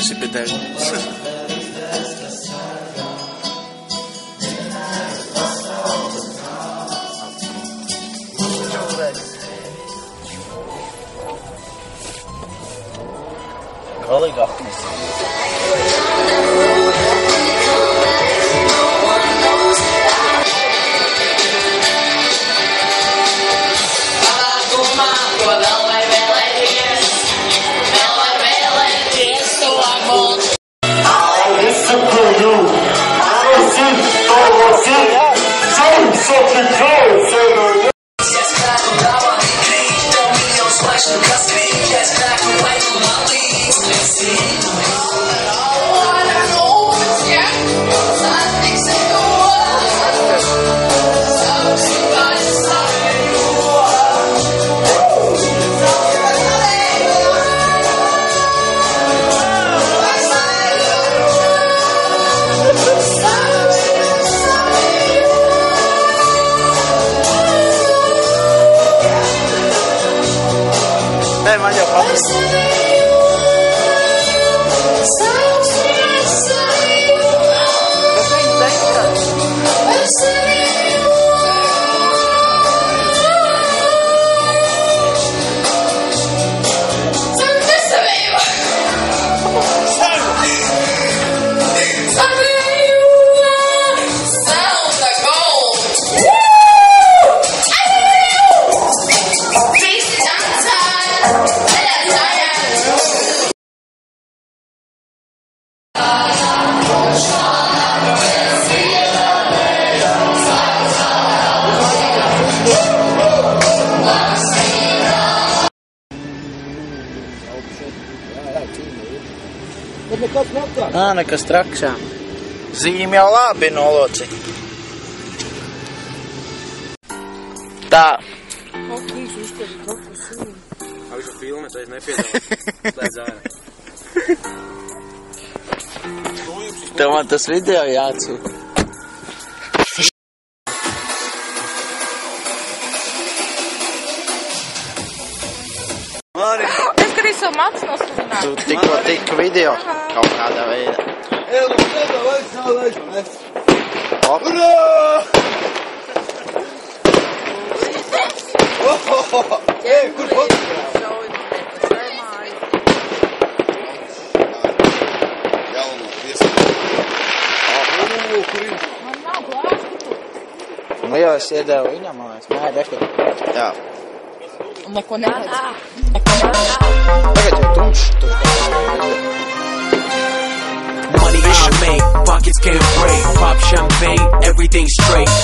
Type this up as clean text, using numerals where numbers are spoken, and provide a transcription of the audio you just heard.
esi pie tevis. Galīgi apnis. Nē, man jau patīk. Nekas traks, jā. Zīme jau labi noloci. Tā. Viņš filmi, tā es nepiedāvu. Slēdz ārā. Tev man tas video jāatsūta. Es skatīju savu matus nosludināt. Tu tikko video kaut kādā veidā. Urā! Kur fotogrāfi? Galveno piesaka. Man nav glāstu. Nu jau es iedēvu viņam, man liekas. Nē, dešķi. Jā. Un neko neredz. Tagad jau tumšs tur. Money I make, pockets can't break. Pop champagne, everything straight.